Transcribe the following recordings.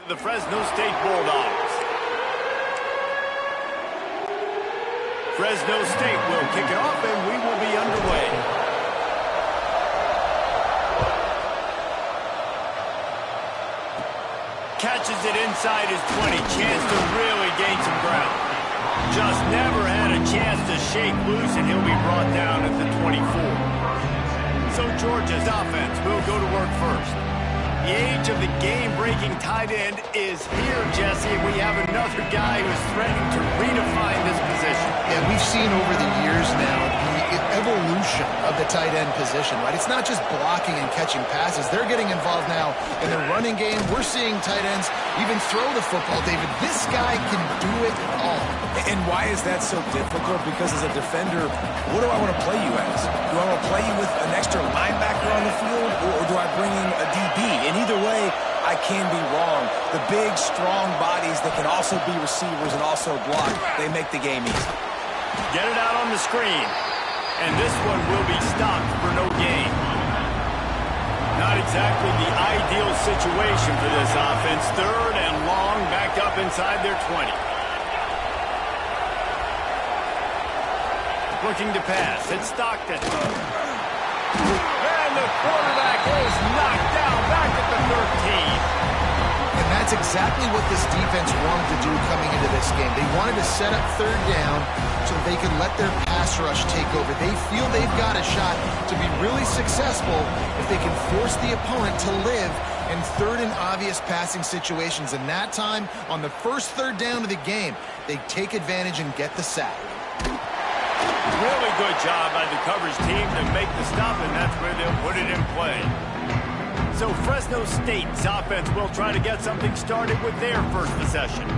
The Fresno State Bulldogs. Fresno State will kick it off, and we will be underway. Catches it inside his 20. Chance to really gain some ground. Just never had a chance to shake loose, and he'll be brought down at the 24. So Georgia's offense will go to work first. The age of the game-breaking tight end is here, Jesse. We have another guy who is threatening to redefine this position. Yeah, we've seen over the years now the evolution of the tight end position, right? It's not just blocking and catching passes. They're getting involved now in the running game. We're seeing tight ends even throw the football, David. This guy can do it all. And why is that so difficult? Because as a defender, what do I want to play you as? Do I want to play you with an extra linebacker on the field, or do I bring in a DB? And either way, I can be wrong. The big, strong bodies that can also be receivers and also block, they make the game easy. Get it out on the screen. And this one will be stopped for no gain. Not exactly the ideal situation for this offense. Third and long, back up inside their 20. Looking to pass. It's Stockton. And the quarterback is knocked down back at the 13. And that's exactly what this defense wanted to do coming into this game. They wanted to set up third down so they could let their pass rush take over. They feel they've got a shot to be really successful if they can force the opponent to live in third and obvious passing situations. And that time, on the first third down of the game, they take advantage and get the sack. Really good job by the coverage team to make the stop, and that's where they'll put it in play. So Fresno State's offense will try to get something started with their first possession.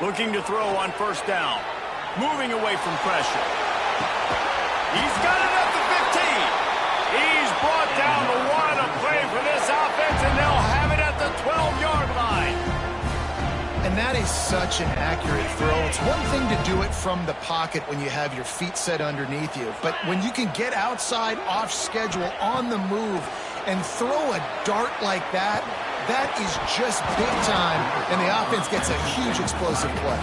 Looking to throw on first down. Moving away from pressure. He's got it at the 15. He's brought down the one. A play for this offense, and they'll have it at the 12-yard line. And that is such an accurate throw. It's one thing to do it from the pocket when you have your feet set underneath you, but when you can get outside, off schedule, on the move, and throw a dart like that, that is just big time, and the offense gets a huge explosive play.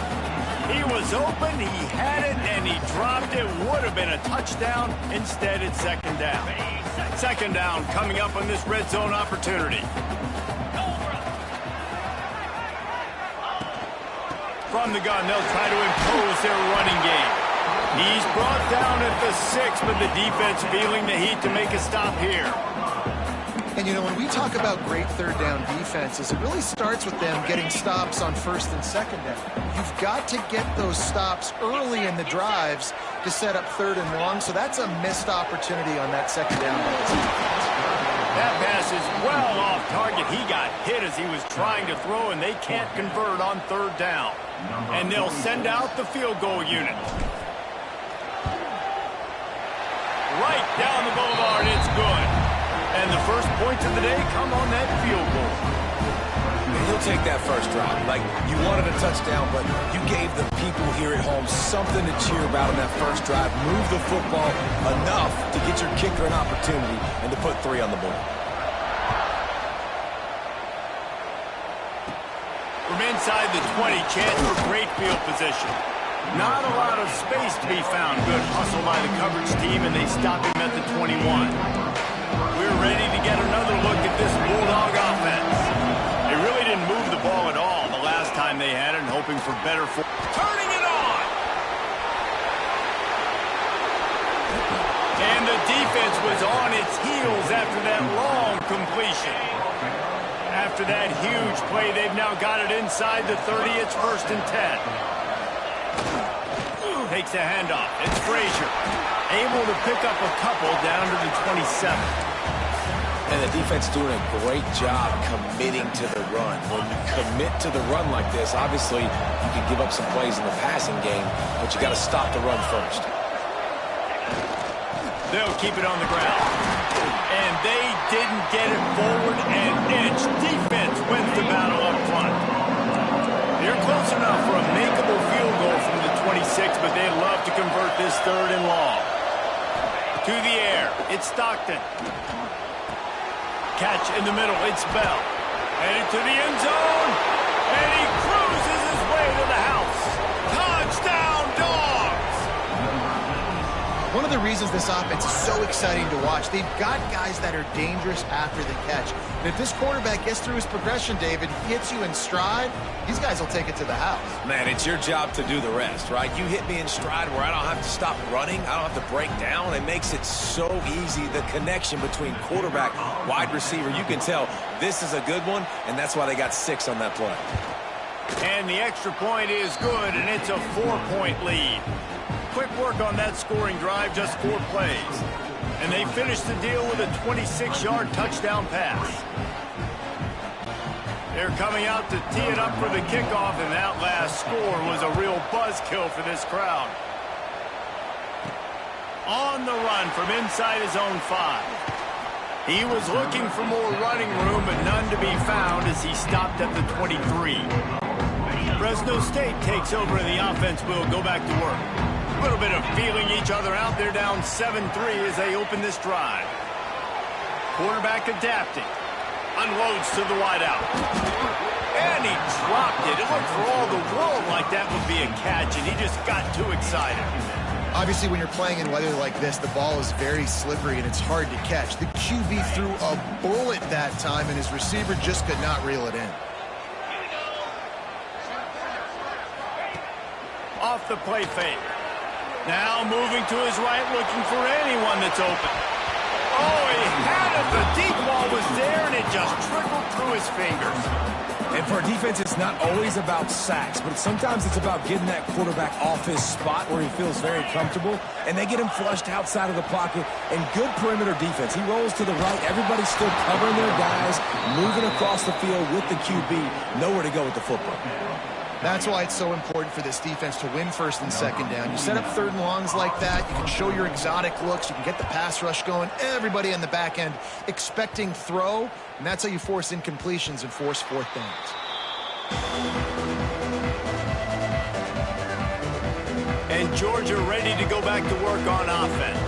He was open, he had it, and he dropped it. Would have been a touchdown. Instead, it's second down. Second down coming up on this red zone opportunity. From the gun, they'll try to impose their running game. He's brought down at the 6, but the defense feeling the heat to make a stop here. And, you know, when we talk about great third down defenses, it really starts with them getting stops on first and second down. You've got to get those stops early in the drives to set up third and long, so that's a missed opportunity on that second down. That pass is well off target. He got hit as he was trying to throw, and they can't convert on third down. And they'll send out the field goal unit. Right down the boulevard, it's good. And the first points of the day come on that field goal. He'll take that first drive. Like, you wanted a touchdown, but you gave the people here at home something to cheer about on that first drive. Move the football enough to get your kicker an opportunity and to put 3 on the board. From inside the 20, chance for great field position. Not a lot of space to be found. Good hustle by the coverage team, and they stop him at the 21. We're ready to get another look at this Bulldog offense. They really didn't move the ball at all the last time they had it, and hoping for better form. Turning it on! And the defense was on its heels after that long completion. After that huge play, they've now got it inside the 30. It's first and 10. Takes a handoff. It's Frazier. Able to pick up a couple down to the 27. And the defense doing a great job committing to the run. When you commit to the run like this, obviously you can give up some plays in the passing game, but you got to stop the run first. They'll keep it on the ground. And they didn't get it forward an inch. Defense wins the battle up front. They're close enough for a makeable field goal from the 26, but they'd love to convert this 3rd and long. To the air, it's Stockton. Catch in the middle, it's Bell. Headed to the end zone, and he cruises his way to the house. Touchdown, Dogs! One of the reasons this offense is so exciting to watch, they've got guys that are dangerous after the catch. And if this quarterback gets through his progression, David, hits you in stride, these guys will take it to the house. Man, it's your job to do the rest, right? You hit me in stride where I don't have to stop running. I don't have to break down. It makes it so easy, the connection between quarterback, wide receiver. You can tell this is a good one, and that's why they got 6 on that play. And the extra point is good, and it's a 4-point lead. Quick work on that scoring drive, just 4 plays. And they finished the deal with a 26-yard touchdown pass. They're coming out to tee it up for the kickoff, and that last score was a real buzzkill for this crowd. On the run from inside his own 5. He was looking for more running room, but none to be found as he stopped at the 23. Fresno State takes over, and the offense will go back to work. A little bit of feeling each other out. They're down 7-3 as they open this drive. Quarterback adapting. Unloads to the wideout. And he dropped it. It looked for all the world like that would be a catch, and he just got too excited. Obviously, when you're playing in weather like this, the ball is very slippery and it's hard to catch. The QB threw a bullet that time, and his receiver just could not reel it in. Off the play fake. Now moving to his right, looking for anyone that's open. Oh, he had it. The deep ball was there, and it just trickled through his fingers. And for a defense, it's not always about sacks, but sometimes it's about getting that quarterback off his spot where he feels very comfortable, and they get him flushed outside of the pocket. And good perimeter defense. He rolls to the right. Everybody's still covering their guys, moving across the field with the QB. Nowhere to go with the football. That's why it's so important for this defense to win 1st and 2nd down. You set up 3rd and longs like that, you can show your exotic looks, you can get the pass rush going, everybody on the back end expecting throw, and that's how you force incompletions and force 4th downs. And Georgia ready to go back to work on offense.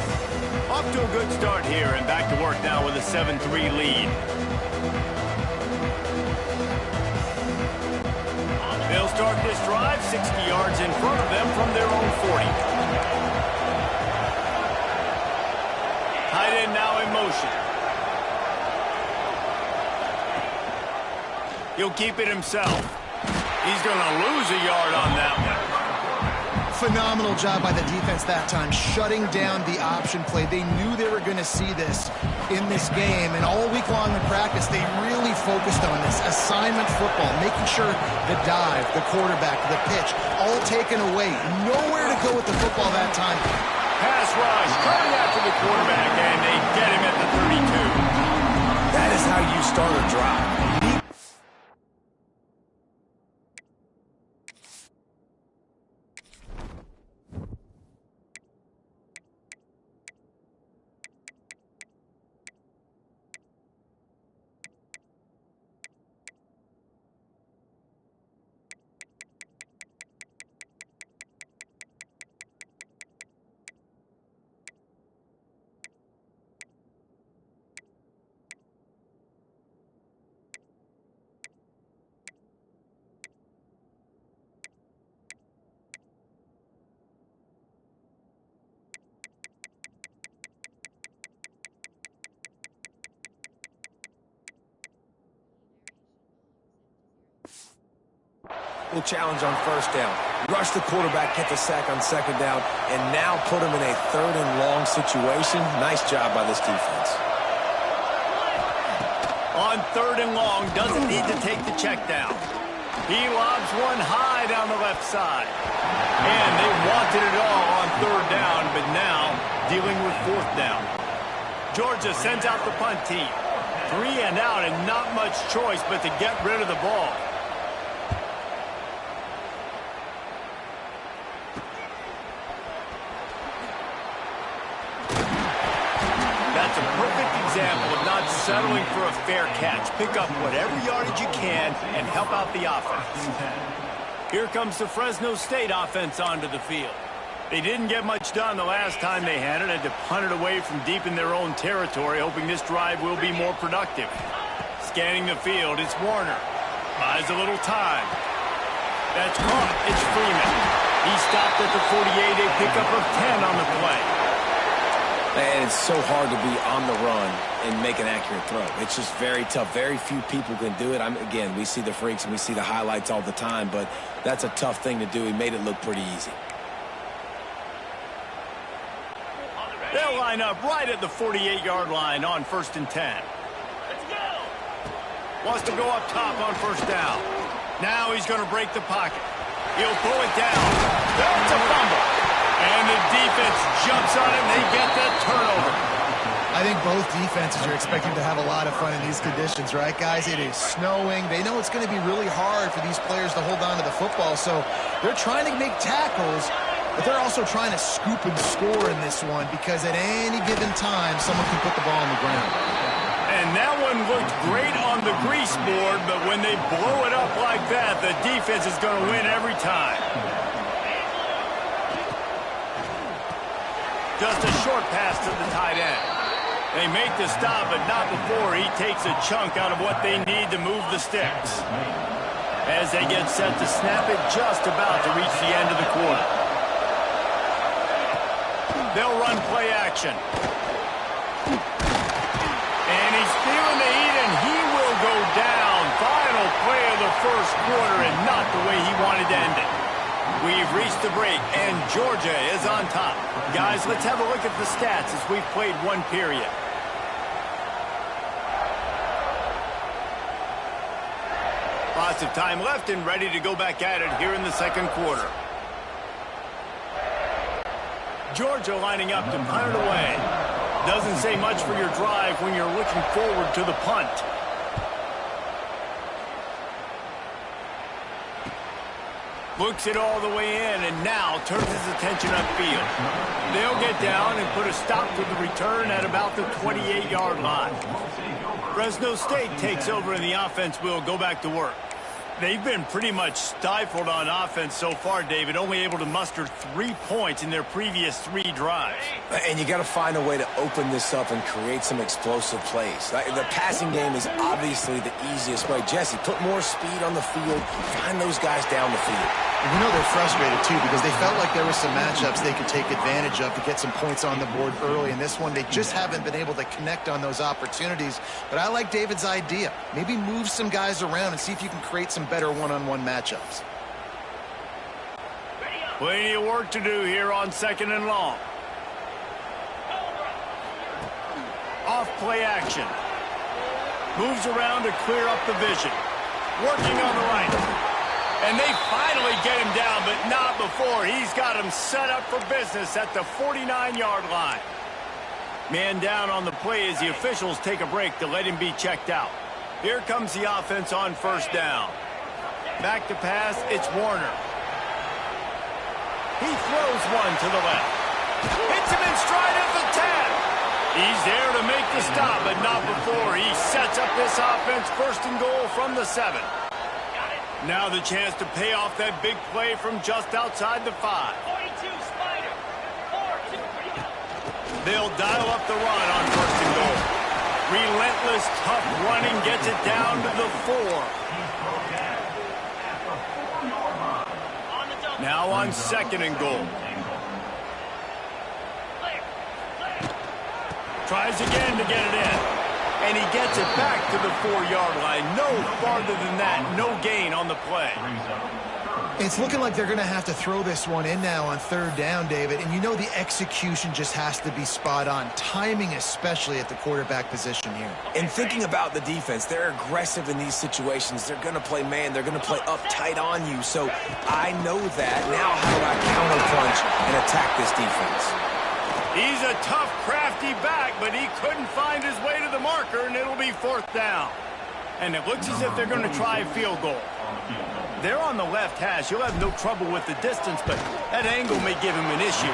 Off to a good start here, and back to work now with a 7-3 lead. They'll start this drive 60 yards in front of them from their own 40. Tight end now in motion. He'll keep it himself. He's going to lose a yard on that one. Phenomenal job by the defense that time, shutting down the option play. They knew they were going to see this in this game, and all week long in practice, they really focused on this assignment football, making sure the dive, the quarterback, the pitch, all taken away. Nowhere to go with the football that time. Pass rush, coming after the quarterback, and they get him at the 32. That is how you start a drive. Will challenge on 1st down. Rush the quarterback, get the sack on 2nd down, and now put him in a 3rd and long situation. Nice job by this defense. On 3rd and long, doesn't need to take the check down. He lobs one high down the left side. And they wanted it all on 3rd down, but now dealing with 4th down. Georgia sends out the punt team. 3 and out, and not much choice but to get rid of the ball. that's a perfect example of not settling for a fair catch. Pick up whatever yardage you can and help out the offense. Here comes the Fresno State offense onto the field. They didn't get much done the last time they had it. Had to punt it away from deep in their own territory, hoping this drive will be more productive. Scanning the field, it's Warner. Buys a little time. That's caught. It's Freeman. He stopped at the 48, a pickup of 10 on the play. And it's so hard to be on the run and make an accurate throw. It's just very tough. Very few people can do it. Again, we see the freaks and we see the highlights all the time, but that's a tough thing to do. He made it look pretty easy. They'll line up right at the 48-yard line on 1st and 10. Let's go. Wants to go up top on 1st down. Now he's going to break the pocket. He'll pull it down. That's a fumble. And the defense jumps on him. They get the turnover. I think both defenses are expecting to have a lot of fun in these conditions, right, guys? It is snowing. They know it's going to be really hard for these players to hold on to the football, so they're trying to make tackles, but they're also trying to scoop and score in this one because at any given time, someone can put the ball on the ground. And that one looked great on the grease board, but when they blow it up like that, the defense is going to win every time. Just a short pass to the tight end. They make the stop, but not before he takes a chunk out of what they need to move the sticks. As they get set to snap it, just about to reach the end of the quarter. They'll run play action. And he's feeling the heat, and he will go down. Final play of the first quarter, and not the way he wanted to end it. We've reached the break, and Georgia is on top. Guys, let's have a look at the stats as we've played one period. Lots of time left and ready to go back at it here in the second quarter. Georgia lining up to punt it away. Doesn't say much for your drive when you're looking forward to the punt. Looks it all the way in and now turns his attention upfield. They'll get down and put a stop to the return at about the 28-yard line. Fresno State takes over and the offense will go back to work. They've been pretty much stifled on offense so far, David, only able to muster 3 points in their previous 3 drives. And you got to find a way to open this up and create some explosive plays. The passing game is obviously the easiest way. Jesse, put more speed on the field, find those guys down the field. And you know they're frustrated, too, because they felt like there were some matchups they could take advantage of to get some points on the board early. In this one, they just haven't been able to connect on those opportunities. But I like David's idea. Maybe move some guys around and see if you can create some better one-on-one matchups. Plenty of work to do here on 2nd and long. Off play action. Moves around to clear up the vision. Working on the right. And they finally get him down, but not before. He's got him set up for business at the 49-yard line. Man down on the play as the officials take a break to let him be checked out. Here comes the offense on 1st down. Back to pass, it's Warner. He throws one to the left. Hits him in stride at the 10. He's there to make the stop, but not before. He sets up this offense 1st and goal from the 7. Now the chance to pay off that big play from just outside the 5. 42 Spider. 4-2. They'll dial up the run on 1st and goal. Relentless, tough running gets it down to the 4. Now on 2nd and goal. Tries again to get it in. And he gets it back to the 4-yard line. No farther than that. No gain on the play. It's looking like they're going to have to throw this one in now on 3rd down, David. And you know the execution just has to be spot on. Timing especially at the quarterback position here. And thinking about the defense, they're aggressive in these situations. They're going to play man. They're going to play up tight on you. So I know that. Now how do I counterpunch and attack this defense? He's a tough, crafty back, but he couldn't find his way to the marker, and it'll be 4th down. And it looks as if they're going to try a field goal. They're on the left hash. He'll have no trouble with the distance, but that angle may give him an issue.